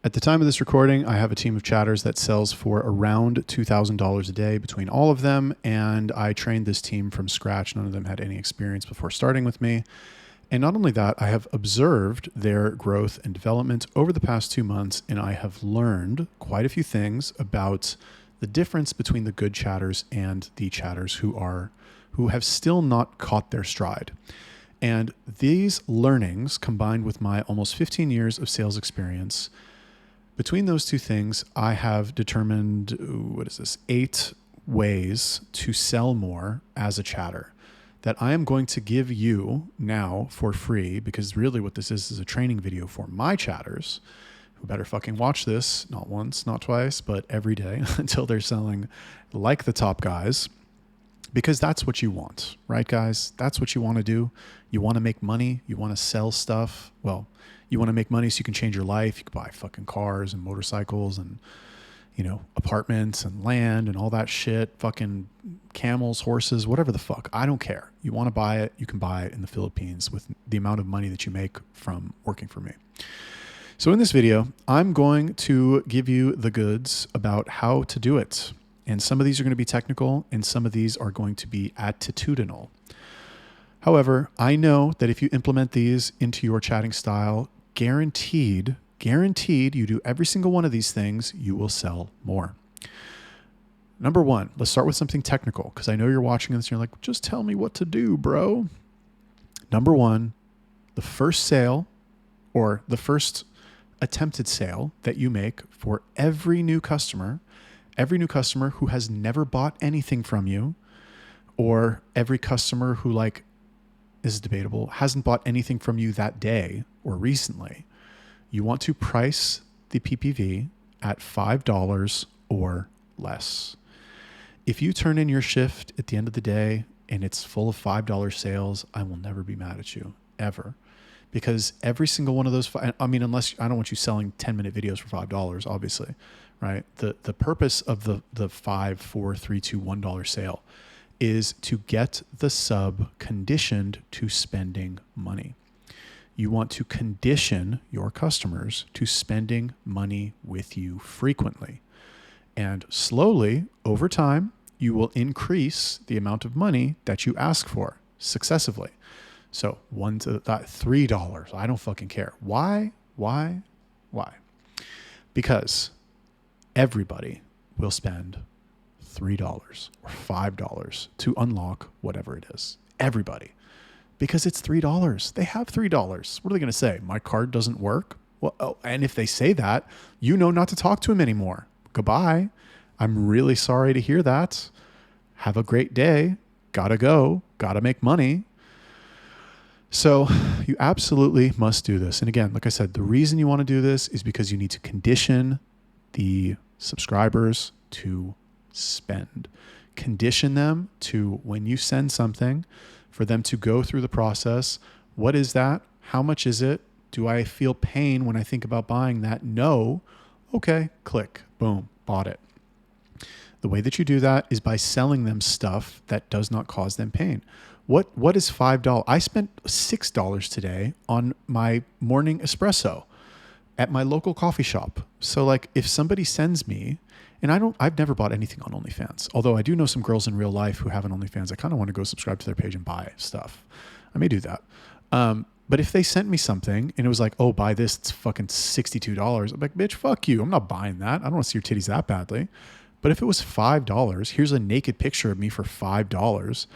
At the time of this recording, I have a team of chatters that sells for around $2,000 a day between all of them, and I trained this team from scratch. None of them had any experience before starting with me. And not only that, I have observed their growth and development over the past 2 months, and I have learned quite a few things about the difference between the good chatters and the chatters who have still not caught their stride. And these learnings, combined with my almost 15 years of sales experience, between those two things, I have determined, 8 ways to sell more as a chatter that I am going to give you now for free, because really what this is a training video for my chatters who better fucking watch this, not once, not twice, but every day until they're selling like the top guys, because that's what you want, right, guys? That's what you want to do. You want to make money. You want to sell stuff. Well, you want to make money so you can change your life. You can buy fucking cars and motorcycles and, apartments and land and all that shit, fucking camels, horses, whatever the fuck. I don't care. You want to buy it, you can buy it in the Philippines with the amount of money that you make from working for me. So in this video, I'm going to give you the goods about how to do it. And some of these are going to be technical and some of these are going to be attitudinal. However, I know that if you implement these into your chatting style, guaranteed you do every single one of these things, you will sell more. Number one, let's start with something technical, because I know you're watching this and you're like, just tell me what to do, bro. Number one, the first sale or the first attempted sale that you make for every new customer who has never bought anything from you, or every customer who, like, this is debatable, hasn't bought anything from you that day or recently, you want to price the PPV at $5 or less. If you turn in your shift at the end of the day and it's full of $5 sales, I will never be mad at you, ever. Because every single one of those, unless I don't want you selling 10-minute videos for $5, obviously, right? The purpose of the 5, 4, 3, 2, $1 sale is to get the sub conditioned to spending money. You want to condition your customers to spending money with you frequently. And slowly, over time, you will increase the amount of money that you ask for successively. So $1 to that $3, I don't fucking care. Why? Because everybody will spend $3 or $5 to unlock whatever it is. Everybody. Because it's $3. They have $3. What are they going to say? My card doesn't work? Well, and if they say that, you know not to talk to him anymore. Goodbye. I'm really sorry to hear that. Have a great day. Gotta go. Gotta make money. So you absolutely must do this. And again, like I said, the reason you want to do this is because you need to condition the subscribers to spend. Condition them to, when you send something, for them to go through the process. What is that? How much is it? Do I feel pain when I think about buying that? No. Okay, click, boom, bought it. The way that you do that is by selling them stuff that does not cause them pain. What is $5? I spent $6 today on my morning espresso at my local coffee shop. So like if somebody sends me, and I've never bought anything on OnlyFans, although I do know some girls in real life who have an OnlyFans. I kind of want to go subscribe to their page and buy stuff. I may do that. But if they sent me something and it was like, oh, buy this, it's fucking $62. I'm like, bitch, fuck you. I'm not buying that. I don't want to see your titties that badly. But if it was $5, here's a naked picture of me for $5,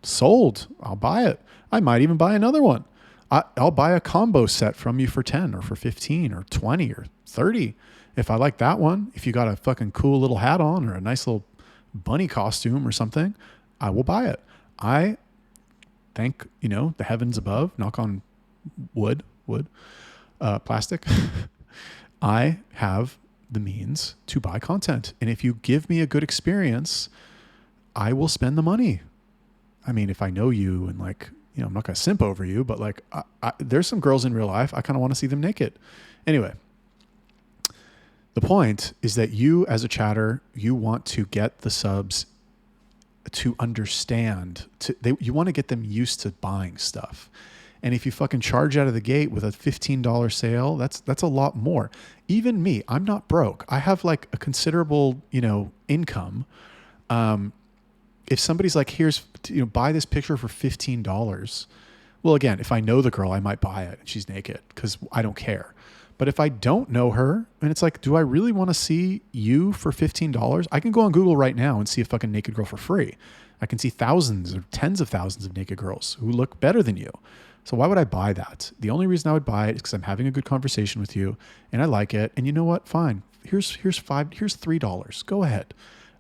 sold. I'll buy it. I might even buy another one. I'll buy a combo set from you for 10 or for 15 or 20 or 30. If I like that one, if you got a fucking cool little hat on or a nice little bunny costume or something, I will buy it. I thank, the heavens above, knock on wood, plastic. I have the means to buy content. And if you give me a good experience, I will spend the money. I mean, if I know you and I'm not going to simp over you, but there's some girls in real life, I kind of want to see them naked. Anyway, the point is that you as a chatter, you want to get the subs to understand, you want to get them used to buying stuff. And if you fucking charge out of the gate with a $15 sale, that's a lot more. Even me, I'm not broke. I have like a considerable, income. If somebody's like, here's, buy this picture for $15. Well, again, if I know the girl, I might buy it and she's naked because I don't care. But if I don't know her and it's like, do I really want to see you for $15? I can go on Google right now and see a fucking naked girl for free. I can see thousands or tens of thousands of naked girls who look better than you. So why would I buy that? The only reason I would buy it is because I'm having a good conversation with you and I like it. And you know what? Fine. Here's $3. Go ahead.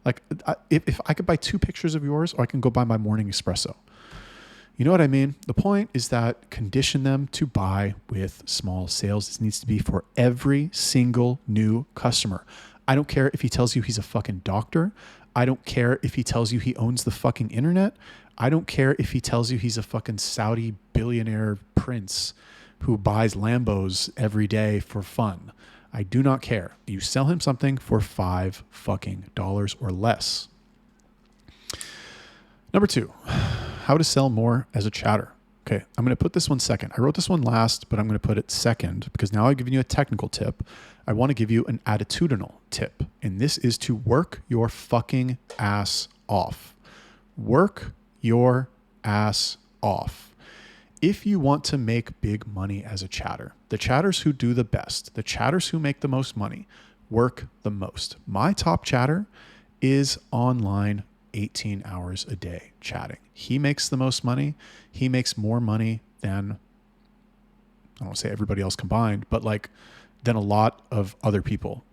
Like if I could buy 2 pictures of yours, or I can go buy my morning espresso. You know what I mean? The point is that condition them to buy with small sales. This needs to be for every single new customer. I don't care if he tells you he's a fucking doctor. I don't care if he tells you he owns the fucking internet. I don't care if he tells you he's a fucking Saudi billionaire prince who buys Lambos every day for fun. I do not care. You sell him something for $5 fucking dollars or less. Number 2, how to sell more as a chatter. Okay, I'm going to put this one second. I wrote this one last, but I'm going to put it second because now I've given you a technical tip. I want to give you an attitudinal tip, and this is to work your fucking ass off. Work your ass off. If you want to make big money as a chatter, the chatters who do the best, the chatters who make the most money, work the most. My top chatter is online 18 hours a day chatting. He makes the most money. He makes more money than, I don't want to say everybody else combined, but like than a lot of other people.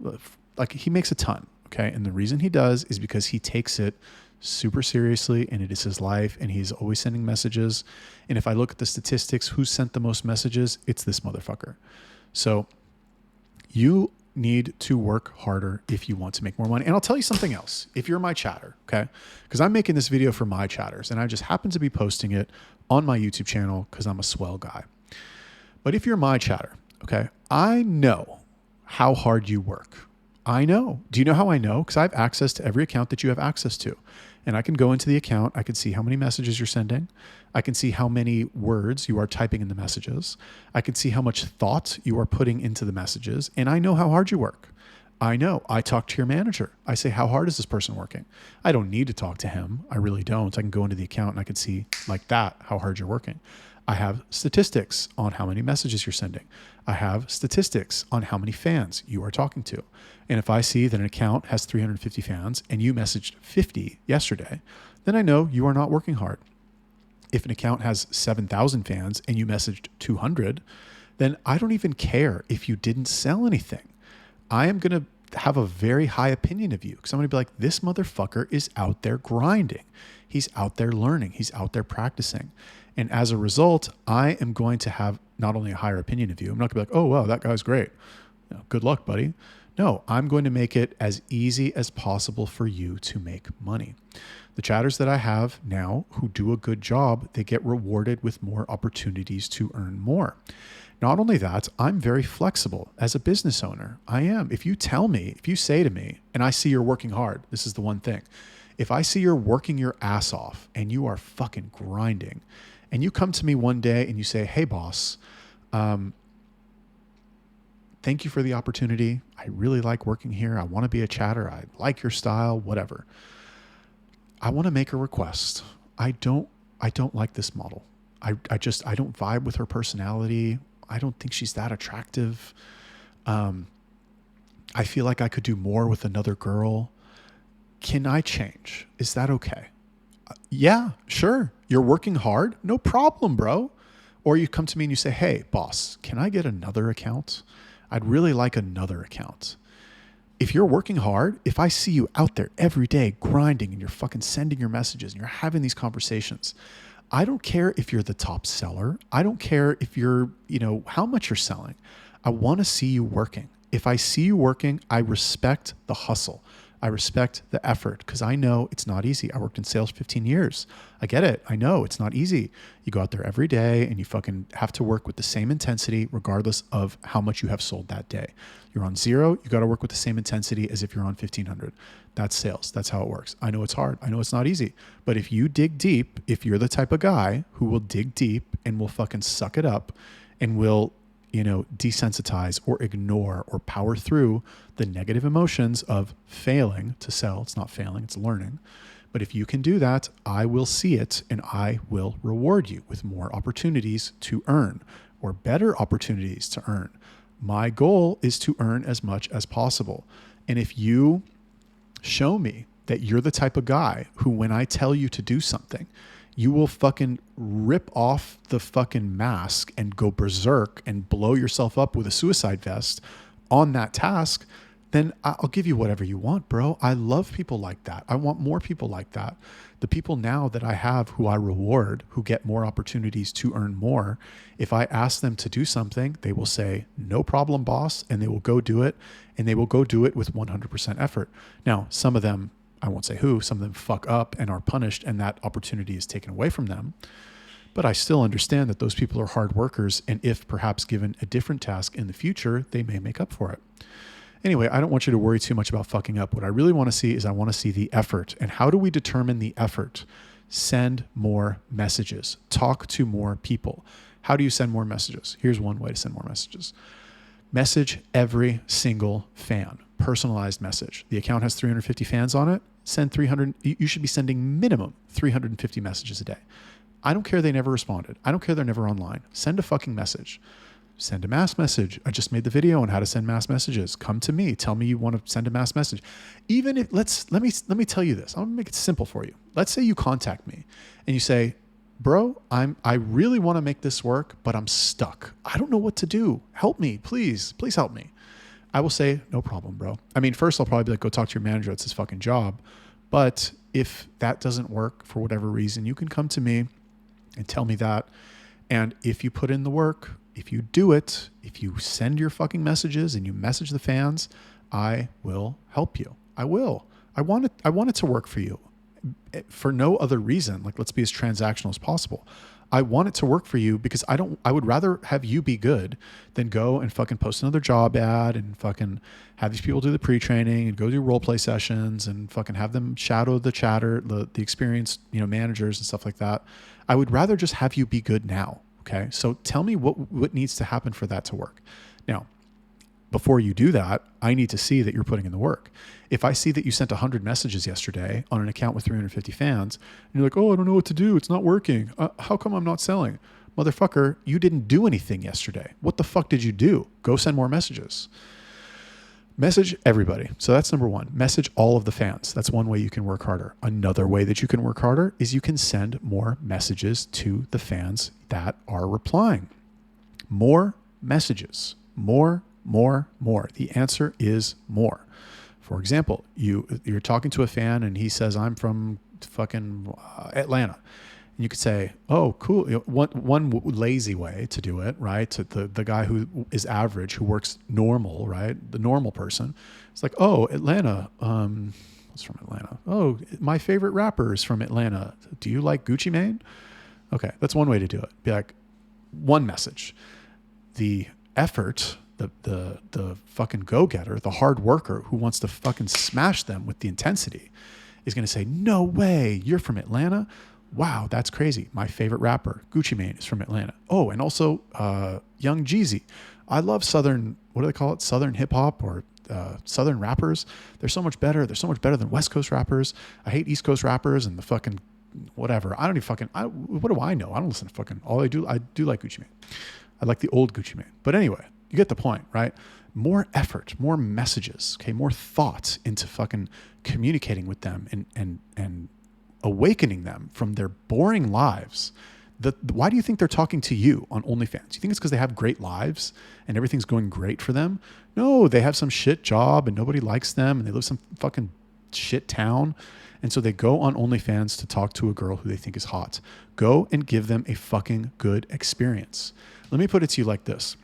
Like he makes a ton. Okay. And the reason he does is because he takes it super seriously and it is his life and he's always sending messages. And if I look at the statistics, who sent the most messages? It's this motherfucker. So you need to work harder if you want to make more money. And I'll tell you something else. If you're my chatter, okay? Because I'm making this video for my chatters and I just happen to be posting it on my YouTube channel because I'm a swell guy. But if you're my chatter, okay, I know how hard you work. I know. Do you know how I know? Because I have access to every account that you have access to. And I can go into the account. I can see how many messages you're sending. I can see how many words you are typing in the messages. I can see how much thought you are putting into the messages. And I know how hard you work. I know. I talk to your manager. I say, how hard is this person working? I don't need to talk to him. I really don't. I can go into the account and I can see like that, how hard you're working. I have statistics on how many messages you're sending. I have statistics on how many fans you are talking to. And if I see that an account has 350 fans and you messaged 50 yesterday, then I know you are not working hard. If an account has 7,000 fans and you messaged 200, then I don't even care if you didn't sell anything. I am going to have a very high opinion of you because I'm going to be like, this motherfucker is out there grinding. He's out there learning. He's out there practicing. And as a result, I am going to have not only a higher opinion of you, I'm not going to be like, oh, wow, that guy's great. Good luck, buddy. No, I'm going to make it as easy as possible for you to make money. The chatters that I have now who do a good job, they get rewarded with more opportunities to earn more. Not only that, I'm very flexible as a business owner. I am. If you tell me, if you say to me, and I see you're working hard, this is the one thing. If I see you're working your ass off and you are fucking grinding, and you come to me one day and you say, hey, boss, thank you for the opportunity. I really like working here. I want to be a chatter. I like your style, whatever. I want to make a request. I don't like this model. I don't vibe with her personality. I don't think she's that attractive. I feel like I could do more with another girl. Can I change? Is that okay? Yeah, sure. You're working hard. No problem, bro. Or you come to me and you say, hey, boss, can I get another account? I'd really like another account. If you're working hard, if I see you out there every day grinding and you're fucking sending your messages and you're having these conversations, I don't care if you're the top seller. I don't care if you're, how much you're selling. I want to see you working. If I see you working, I respect the hustle. I respect the effort because I know it's not easy. I worked in sales 15 years. I get it. I know it's not easy. You go out there every day and you fucking have to work with the same intensity regardless of how much you have sold that day. You're on 0, you got to work with the same intensity as if you're on 1500. That's sales. That's how it works. I know it's hard. I know it's not easy. But if you dig deep, if you're the type of guy who will dig deep and will fucking suck it up and will, desensitize or ignore or power through the negative emotions of failing to sell. It's not failing, it's learning. But if you can do that, I will see it and I will reward you with more opportunities to earn or better opportunities to earn. My goal is to earn as much as possible. And if you show me that you're the type of guy who, when I tell you to do something, you will fucking rip off the fucking mask and go berserk and blow yourself up with a suicide vest on that task, then I'll give you whatever you want, bro. I love people like that. I want more people like that. The people now that I have who I reward, who get more opportunities to earn more, if I ask them to do something, they will say, no problem, boss, and they will go do it, and they will go do it with 100% effort. Now, some of them, I won't say who, some of them fuck up and are punished and that opportunity is taken away from them. But I still understand that those people are hard workers, and if perhaps given a different task in the future, they may make up for it. Anyway, I don't want you to worry too much about fucking up. What I really want to see is I want to see the effort. And how do we determine the effort? Send more messages. Talk to more people. How do you send more messages? Here's one way to send more messages. Message every single fan. Personalized message. The account has 350 fans on it. Send 300. You should be sending minimum 350 messages a day. I don't care they never responded. I don't care they're never online. Send a fucking message. Send a mass message. I just made the video on how to send mass messages. Come to me. Tell me you want to send a mass message. Even if let me tell you this. I'm gonna make it simple for you. Let's say you contact me and you say, bro, I really want to make this work, but I'm stuck. I don't know what to do. Help me, please help me. I will say, no problem, bro. I mean, first I'll probably be like, go talk to your manager. It's his fucking job. But if that doesn't work for whatever reason, you can come to me and tell me that. And if you put in the work, if you do it, if you send your fucking messages and you message the fans, I will help you. I will. I want it to work for you for no other reason. Like, let's be as transactional as possible. I want it to work for you because I would rather have you be good than go and fucking post another job ad and fucking have these people do the pre-training and go do role play sessions and fucking have them shadow the chatter, the experienced, managers and stuff like that. I would rather just have you be good now. Okay. So tell me what needs to happen for that to work. Now, before you do that, I need to see that you're putting in the work. If I see that you sent 100 messages yesterday on an account with 350 fans, and you're like, oh, I don't know what to do. It's not working. How come I'm not selling? Motherfucker, you didn't do anything yesterday. What the fuck did you do? Go send more messages. Message everybody. So that's number one. Message all of the fans. That's one way you can work harder. Another way that you can work harder is you can send more messages to the fans that are replying. More messages. More. The answer is more. For example, you're talking to a fan and he says, I'm from fucking Atlanta. And you could say, oh, cool. One lazy way to do it, right? To the guy who is average, who works normal, right? The normal person. It's like, oh, Atlanta. What's from Atlanta? Oh, my favorite rapper is from Atlanta. Do you like Gucci Mane? Okay, that's one way to do it. Be like, one message. The effort, the fucking go-getter, the hard worker who wants to fucking smash them with the intensity is going to say, no way, you're from Atlanta? Wow, that's crazy. My favorite rapper, Gucci Mane, is from Atlanta. Oh, and also Young Jeezy. I love Southern, what do they call it? Southern hip hop or Southern rappers. They're so much better. They're so much better than West Coast rappers. I hate East Coast rappers and the fucking whatever. I don't even fucking, what do I know? I don't listen to fucking, I do like Gucci Mane. I like the old Gucci Mane. But anyway, you get the point, right? More effort, more messages, okay? More thought into fucking communicating with them and awakening them from their boring lives. Why do you think they're talking to you on OnlyFans? You think it's because they have great lives and everything's going great for them? No, they have some shit job and nobody likes them and they live some fucking shit town. And so they go on OnlyFans to talk to a girl who they think is hot. Go and give them a fucking good experience. Let me put it to you like this.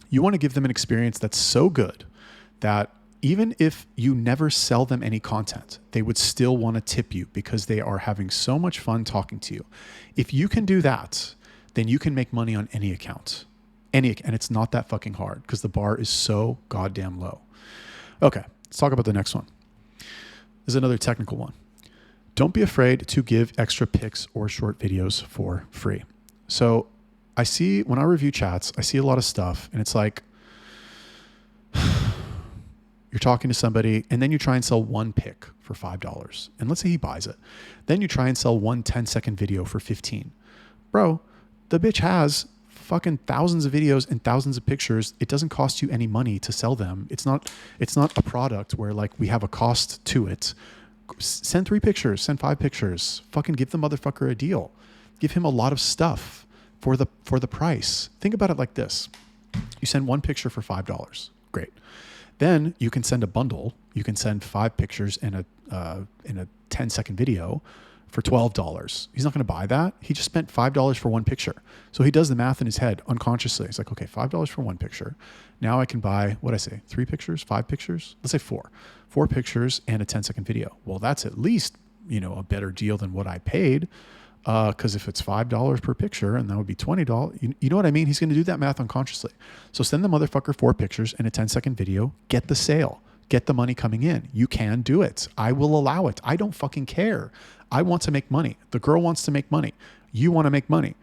You want to give them an experience that's so good that Even if you never sell them any content, they would still want to tip you because they are having so much fun talking to you. If you can do that, then you can make money on any account. And it's not that fucking hard because the bar is so goddamn low. Okay, let's talk about the next one. This is another technical one. Don't be afraid to give extra pics or short videos for free. So I see, when I review chats, I see a lot of stuff and it's like, you're talking to somebody and then you try and sell one pic for $5. And let's say he buys it. Then you try and sell one 10-second video for $15. Bro, the bitch has fucking thousands of videos and thousands of pictures. It doesn't cost you any money to sell them. It's not a product where like we have a cost to it. Send 3 pictures, send 5 pictures. Fucking give the motherfucker a deal. Give him a lot of stuff for the price. Think about it like this. You send one picture for $5. Great. Then you can send a bundle. You can send 5 pictures in a 10-second video for $12. He's not going to buy that. He just spent $5 for one picture. So he does the math in his head unconsciously. He's like, okay, $5 for one picture. Now I can buy, what'd I say, 3 pictures, 5 pictures? Let's say 4. 4 pictures and a 10-second video. Well, that's at least, a better deal than what I paid. Because if it's $5 per picture and that would be $20, you know what I mean? He's going to do that math unconsciously. So send the motherfucker 4 pictures and a 10-second video. Get the sale. Get the money coming in. You can do it. I will allow it. I don't fucking care. I want to make money. The girl wants to make money. You want to make money.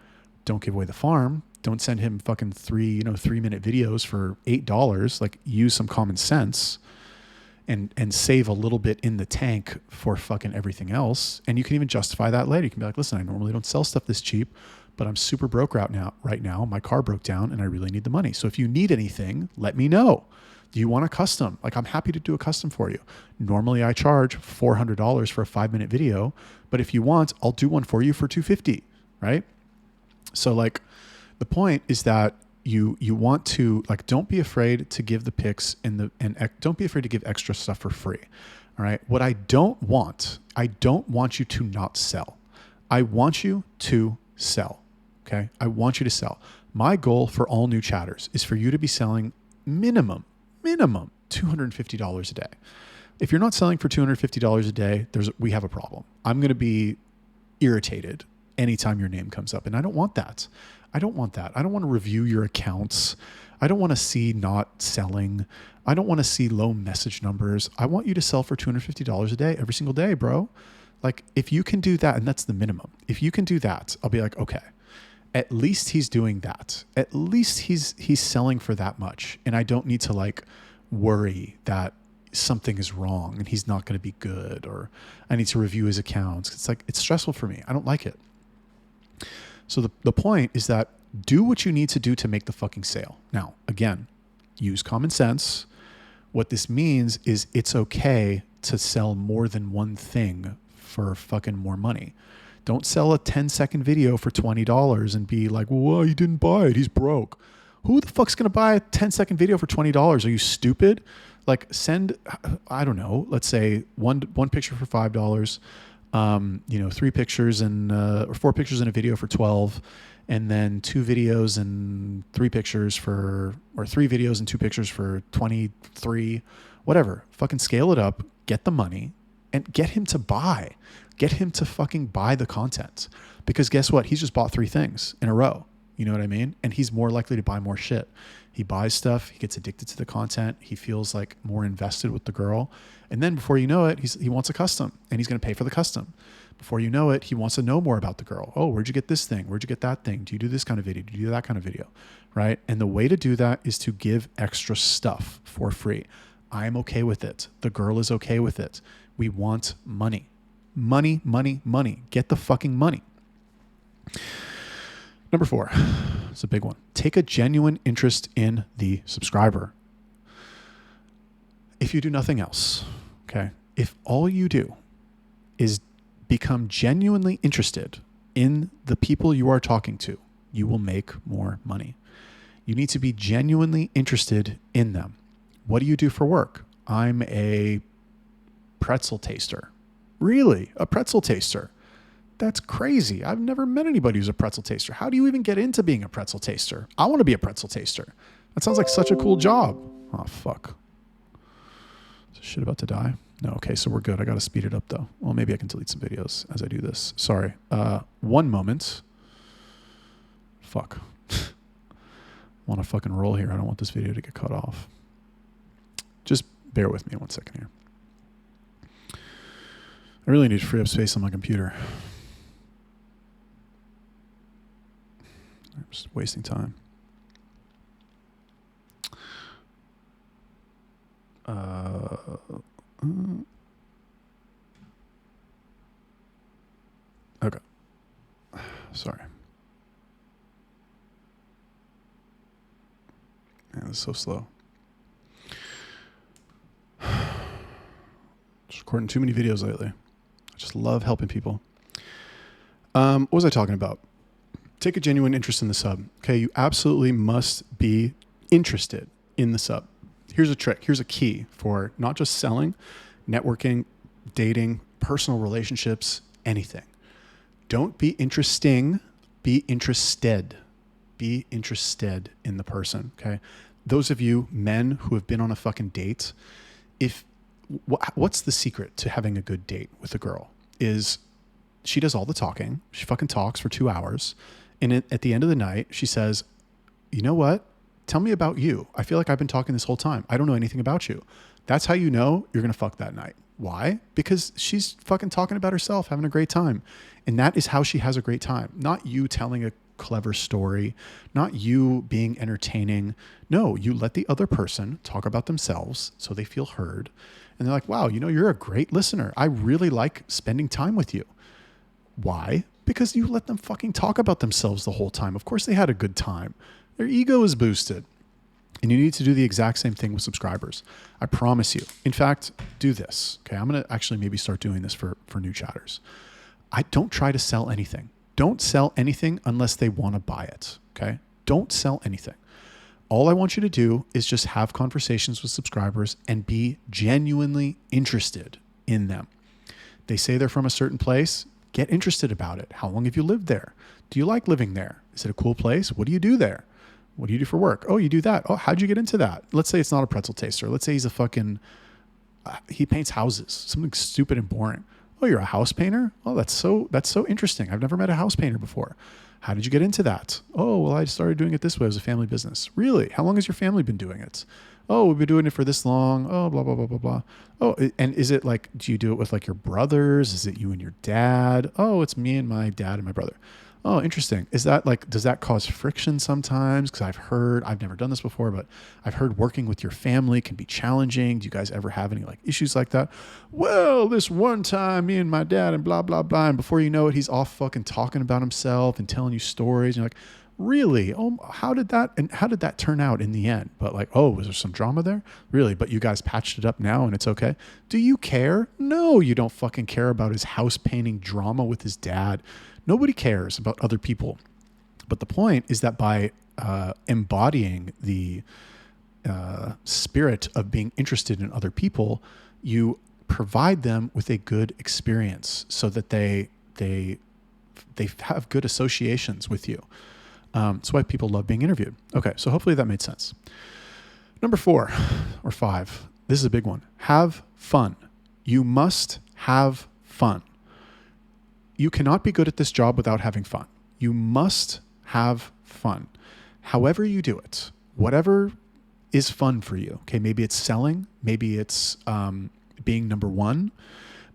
Don't give away the farm. Don't send him fucking 3-minute videos for $8. Like, use some common sense and save a little bit in the tank for fucking everything else. And you can even justify that later. You can be like, listen, I normally don't sell stuff this cheap, but I'm super broke right now. My car broke down and I really need the money. So if you need anything, let me know. Do you want a custom? Like, I'm happy to do a custom for you. Normally I charge $400 for a 5-minute video, but if you want, I'll do one for you for $250, right? So like, the point is that you want to, like, don't be afraid to give the pics and don't be afraid to give extra stuff for free. All right. What I don't want you to not sell. I want you to sell. Okay. I want you to sell. My goal for all new chatters is for you to be selling minimum $250 a day. If you're not selling for $250 a day, we have a problem. I'm going to be irritated anytime your name comes up. And I don't want that. I don't want to review your accounts. I don't want to see not selling. I don't want to see low message numbers. I want you to sell for $250 a day, every single day, bro. Like, if you can do that, and that's the minimum. If you can do that, I'll be like, okay, at least he's doing that. At least he's selling for that much. And I don't need to like worry that something is wrong and he's not going to be good, or I need to review his accounts. It's like, it's stressful for me. I don't like it. So the point is that do what you need to do to make the fucking sale. Now, again, use common sense. What this means is it's okay to sell more than one thing for fucking more money. Don't sell a 10-second video for $20 and be like, well, he didn't buy it. He's broke. Who the fuck's going to buy a 10-second video for $20? Are you stupid? Like, send, I don't know, let's say one picture for $5. 3 pictures or 4 pictures in a video for 12, and then 2 videos and 3 pictures or 3 videos and 2 pictures for 23, whatever. Fucking scale it up, get the money, and get him to buy. Get him to fucking buy the content. Because guess what? He's just bought 3 things in a row. You know what I mean? And he's more likely to buy more shit. He buys stuff. He gets addicted to the content. He feels like more invested with the girl. And then before you know it, he wants a custom, and he's going to pay for the custom. Before you know it, he wants to know more about the girl. Oh, where'd you get this thing? Where'd you get that thing? Do you do this kind of video? Do you do that kind of video? Right? And the way to do that is to give extra stuff for free. I'm okay with it. The girl is okay with it. We want money. Money, money, money. Get the fucking money. Number 4, it's a big one. Take a genuine interest in the subscriber. If you do nothing else, okay, if all you do is become genuinely interested in the people you are talking to, you will make more money. You need to be genuinely interested in them. What do you do for work? I'm a pretzel taster. Really? A pretzel taster? That's crazy. I've never met anybody who's a pretzel taster. How do you even get into being a pretzel taster? I want to be a pretzel taster. That sounds like such a cool job. Oh, fuck. Shit about to die? No, okay, so we're good. I got to speed it up though. Well, maybe I can delete some videos as I do this. Sorry. One moment. Fuck. Want to fucking roll here. I don't want this video to get cut off. Just bear with me 1 second here. I really need to free up space on my computer. I'm just wasting time. Okay. Sorry. Man, this is so slow. Just recording too many videos lately. I just love helping people. What was I talking about? Take a genuine interest in the sub. Okay, you absolutely must be interested in the sub. Here's a trick. Here's a key for not just selling, networking, dating, personal relationships, anything. Don't be interesting. Be interested. Be interested in the person. Okay. Those of you men who have been on a fucking date, what's the secret to having a good date with a girl is she does all the talking. She fucking talks for 2 hours. And at the end of the night, she says, you know what? Tell me about you. I feel like I've been talking this whole time. I don't know anything about you. That's how you know you're going to fuck that night. Why? Because she's fucking talking about herself, having a great time. And that is how she has a great time. Not you telling a clever story, not you being entertaining. No, you let the other person talk about themselves so they feel heard. And they're like, wow, you know, you're a great listener. I really like spending time with you. Why? Because you let them fucking talk about themselves the whole time. Of course they had a good time. Their ego is boosted. And you need to do the exact same thing with subscribers. I promise you. In fact, do this. Okay, I'm going to actually maybe start doing this for new chatters. I don't try to sell anything. Don't sell anything unless they want to buy it. Okay? Don't sell anything. All I want you to do is just have conversations with subscribers and be genuinely interested in them. They say they're from a certain place. Get interested about it. How long have you lived there? Do you like living there? Is it a cool place? What do you do there? What do you do for work? Oh, you do that. Oh, how'd you get into that? Let's say it's not a pretzel taster. Let's say he's a fucking, he paints houses, something stupid and boring. Oh, you're a house painter? Oh, that's so interesting. I've never met a house painter before. How did you get into that? Oh, well, I started doing it this way as a family business. Really? How long has your family been doing it? Oh, we've been doing it for this long. Oh, blah, blah, blah, blah, blah. Oh, and is it like, do you do it with like your brothers? Is it you and your dad? Oh, it's me and my dad and my brother. Oh, interesting. Is that like, does that cause friction sometimes? Because I've never done this before, but I've heard working with your family can be challenging. Do you guys ever have any like issues like that? Well, this one time me and my dad and blah, blah, blah. And before you know it, he's off fucking talking about himself and telling you stories. And you're like, really? Oh, how did that turn out in the end? But like, oh, was there some drama there? Really? But you guys patched it up now and it's okay. Do you care? No, you don't fucking care about his house painting drama with his dad. Nobody cares about other people. But the point is that by embodying the spirit of being interested in other people, you provide them with a good experience so that they have good associations with you. That's why people love being interviewed. Okay, so hopefully that made sense. Number 4 or 5, this is a big one. Have fun. You must have fun. You cannot be good at this job without having fun. You must have fun. However you do it, whatever is fun for you. Okay, maybe it's selling. Maybe it's being number one.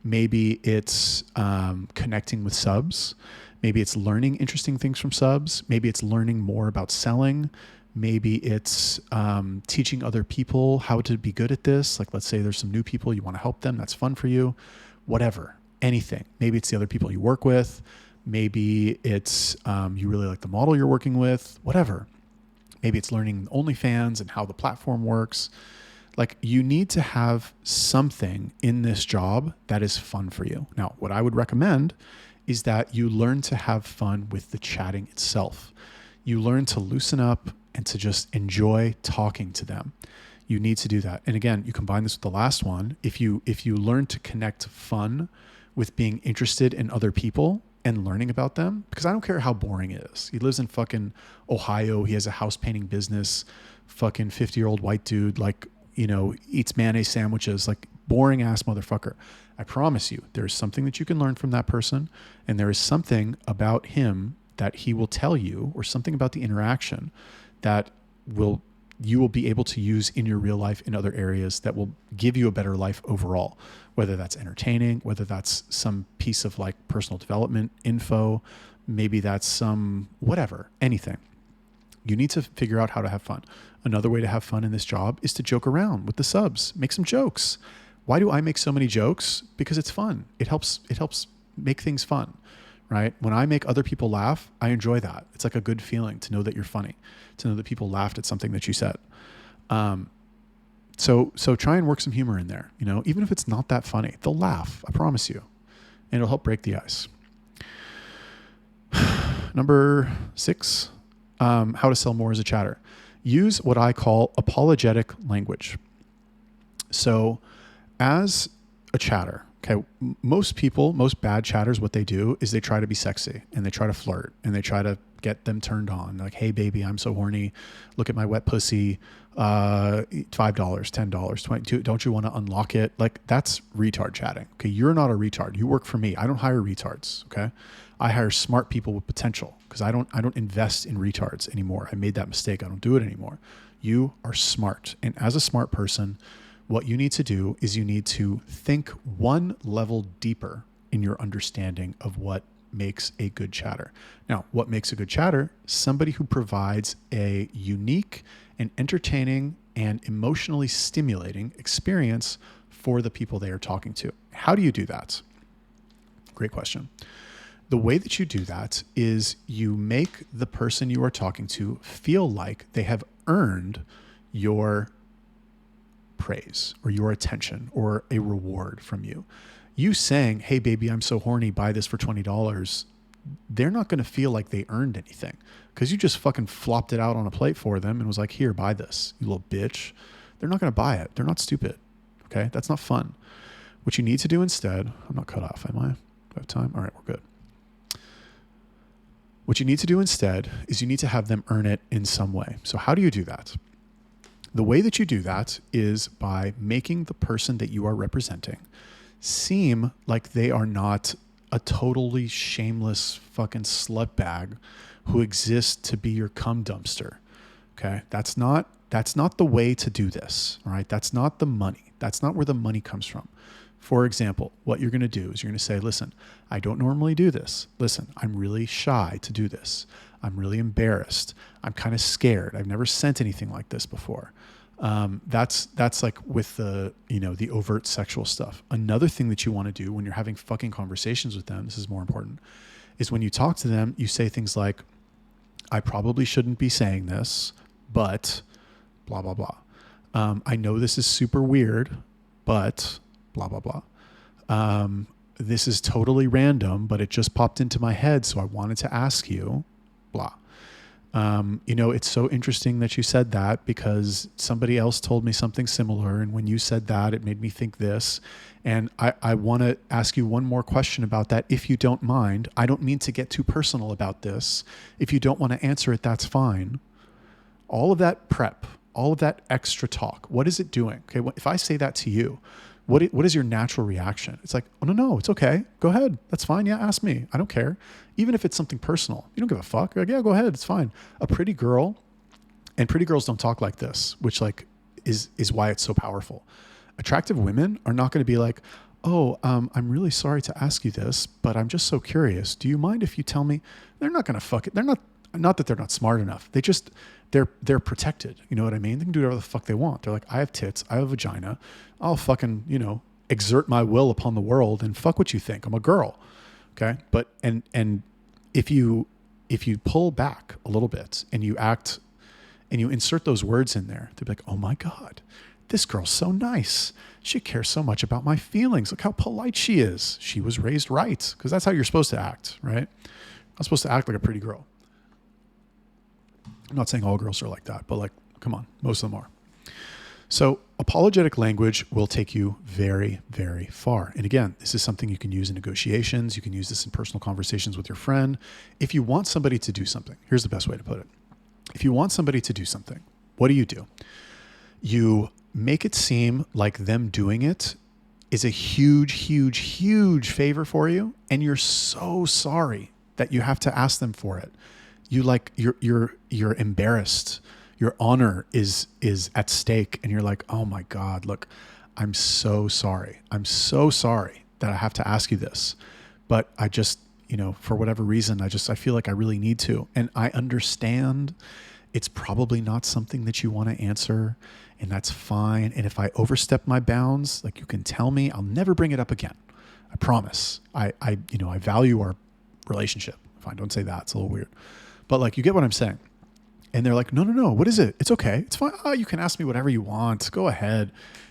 Maybe it's connecting with subs. Maybe it's learning interesting things from subs. Maybe it's learning more about selling. Maybe it's teaching other people how to be good at this. Like, let's say there's some new people, you want to help them. That's fun for you. Whatever, anything. Maybe it's the other people you work with. Maybe it's you really like the model you're working with. Whatever. Maybe it's learning OnlyFans and how the platform works. Like, you need to have something in this job that is fun for you. Now, what I would recommend is that you learn to have fun with the chatting itself. You learn to loosen up and to just enjoy talking to them. You need to do that. And again, you combine this with the last one. If you learn to connect fun with being interested in other people and learning about them, because I don't care how boring it is. He lives in fucking Ohio. He has a house painting business, fucking 50-year-old white dude, like, you know, eats mayonnaise sandwiches. Like, boring ass motherfucker. I promise you, there is something that you can learn from that person, and there is something about him that he will tell you, or something about the interaction that you will be able to use in your real life in other areas that will give you a better life overall, whether that's entertaining, whether that's some piece of like personal development info, maybe that's some whatever, anything. You need to figure out how to have fun. Another way to have fun in this job is to joke around with the subs, make some jokes. Why do I make so many jokes? Because it's fun. It helps make things fun, right? When I make other people laugh, I enjoy that. It's like a good feeling to know that you're funny, to know that people laughed at something that you said. So try and work some humor in there, you know, even if it's not that funny, they'll laugh, I promise you, and it'll help break the ice. Number 6, how to sell more as a chatter. Use what I call apologetic language. So as a chatter, okay, most bad chatters, what they do is they try to be sexy and they try to flirt and they try to get them turned on. Like, hey baby, I'm so horny. Look at my wet pussy. $5, $10, $20. Don't you want to unlock it? Like, that's retard chatting. Okay. You're not a retard. You work for me. I don't hire retards. Okay. I hire smart people with potential, because I don't invest in retards anymore. I made that mistake. I don't do it anymore. You are smart. And as a smart person, what you need to do is you need to think one level deeper in your understanding of what makes a good chatter. Now, what makes a good chatter? Somebody who provides a unique and entertaining and emotionally stimulating experience for the people they are talking to. How do you do that? Great question. The way that you do that is you make the person you are talking to feel like they have earned your praise or your attention or a reward from you. You saying, hey baby, I'm so horny, buy this for $20. They're not going to feel like they earned anything, because you just fucking flopped it out on a plate for them and was like, here, buy this, you little bitch. They're not going to buy it. They're not stupid. Okay. That's not fun. What you need to do instead, I'm not cut off, am I? Do I have time? All right, we're good. What you need to do instead is you need to have them earn it in some way. So how do you do that? The way that you do that is by making the person that you are representing seem like they are not a totally shameless fucking slut bag who exists to be your cum dumpster. Okay. That's not the way to do this. All right. That's not the money. That's not where the money comes from. For example, what you're going to do is you're going to say, listen, I don't normally do this. Listen, I'm really shy to do this. I'm really embarrassed. I'm kind of scared. I've never sent anything like this before. That's like with the overt sexual stuff. Another thing that you want to do when you're having fucking conversations with them, this is more important, is when you talk to them, you say things like, I probably shouldn't be saying this, but blah, blah, blah. I know this is super weird, but blah, blah, blah. This is totally random, but it just popped into my head. So I wanted to ask you, blah. It's so interesting that you said that, because somebody else told me something similar. And when you said that, it made me think this. And I want to ask you one more question about that, if you don't mind. I don't mean to get too personal about this. If you don't want to answer it, that's fine. All of that prep, all of that extra talk, what is it doing? Okay. If I say that to you, what is your natural reaction? It's like, oh, no, it's okay. Go ahead. That's fine. Yeah, ask me. I don't care. Even if it's something personal, you don't give a fuck. You're like, yeah, go ahead. It's fine. A pretty girl, and pretty girls don't talk like this, which like is why it's so powerful. Attractive women are not going to be like, oh, I'm really sorry to ask you this, but I'm just so curious. Do you mind if you tell me? They're not going to fuck it. They're not that they're not smart enough. They're protected. You know what I mean? They can do whatever the fuck they want. They're like, I have tits, I have a vagina. I'll fucking, exert my will upon the world and fuck what you think. I'm a girl. Okay. But, and if you pull back a little bit and you act and you insert those words in there, they'll be like, oh my God, this girl's so nice. She cares so much about my feelings. Look how polite she is. She was raised right. Cause that's how you're supposed to act, right? I'm supposed to act like a pretty girl. I'm not saying all girls are like that, but like, come on, most of them are. So apologetic language will take you very, very far. And again, this is something you can use in negotiations. You can use this in personal conversations with your friend. If you want somebody to do something, here's the best way to put it. If you want somebody to do something, what do? You make it seem like them doing it is a huge, huge, huge favor for you, and you're so sorry that you have to ask them for it. You're embarrassed. Your honor is at stake, and you're like, oh my God, look, I'm so sorry. I'm so sorry that I have to ask you this, but I just, for whatever reason, I feel like I really need to. And I understand it's probably not something that you want to answer, and that's fine. And if I overstep my bounds, like, you can tell me, I'll never bring it up again. I promise. I value our relationship. Fine. Don't say that. It's a little weird, but like, you get what I'm saying. And they're like, no. What is it? It's okay. It's fine. Oh, you can ask me whatever you want. Go ahead.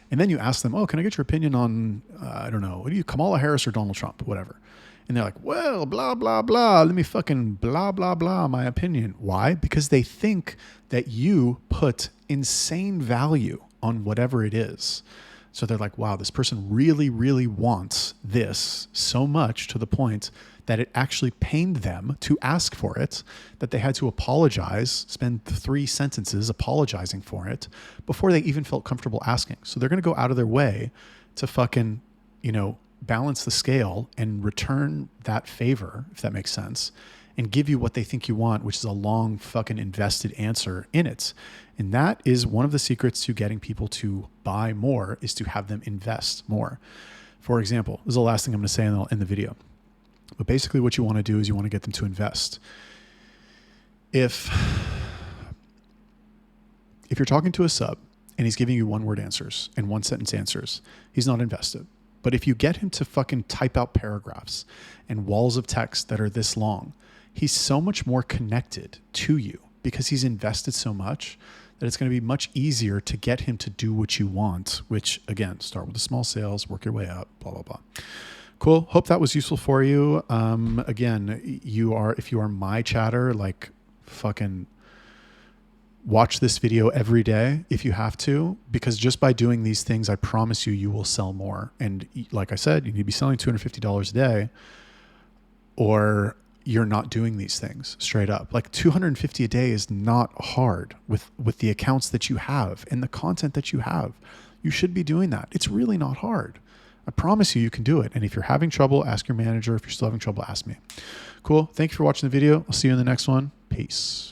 And then you ask them, oh, can I get your opinion on, I don't know, what do you, Kamala Harris or Donald Trump, whatever. And they're like, well, blah, blah, blah. Let me fucking blah, blah, blah, my opinion. Why? Because they think that you put insane value on whatever it is. So they're like, wow, this person really, really wants this so much, to the point that it actually pained them to ask for it, that they had to apologize, spend 3 sentences apologizing for it before they even felt comfortable asking. So they're going to go out of their way to fucking, balance the scale and return that favor, if that makes sense, and give you what they think you want, which is a long fucking invested answer in it. And that is one of the secrets to getting people to buy more, is to have them invest more. For example, this is the last thing I'm going to say in the video. But basically what you want to do is you want to get them to invest. If you're talking to a sub and he's giving you 1-word answers and 1-sentence answers, he's not invested. But if you get him to fucking type out paragraphs and walls of text that are this long, he's so much more connected to you because he's invested so much that it's going to be much easier to get him to do what you want, which, again, start with the small sales, work your way up, blah, blah, blah. Cool. Hope that was useful for you. Again, if you are my chatter, like, fucking watch this video every day if you have to, because just by doing these things, I promise you will sell more. And like I said, you need to be selling $250 a day, or you're not doing these things straight up. Like, $250 a day is not hard with the accounts that you have and the content that you have. You should be doing that. It's really not hard. I promise you can do it. And if you're having trouble, ask your manager. If you're still having trouble, ask me. Cool. Thank you for watching the video. I'll see you in the next one. Peace.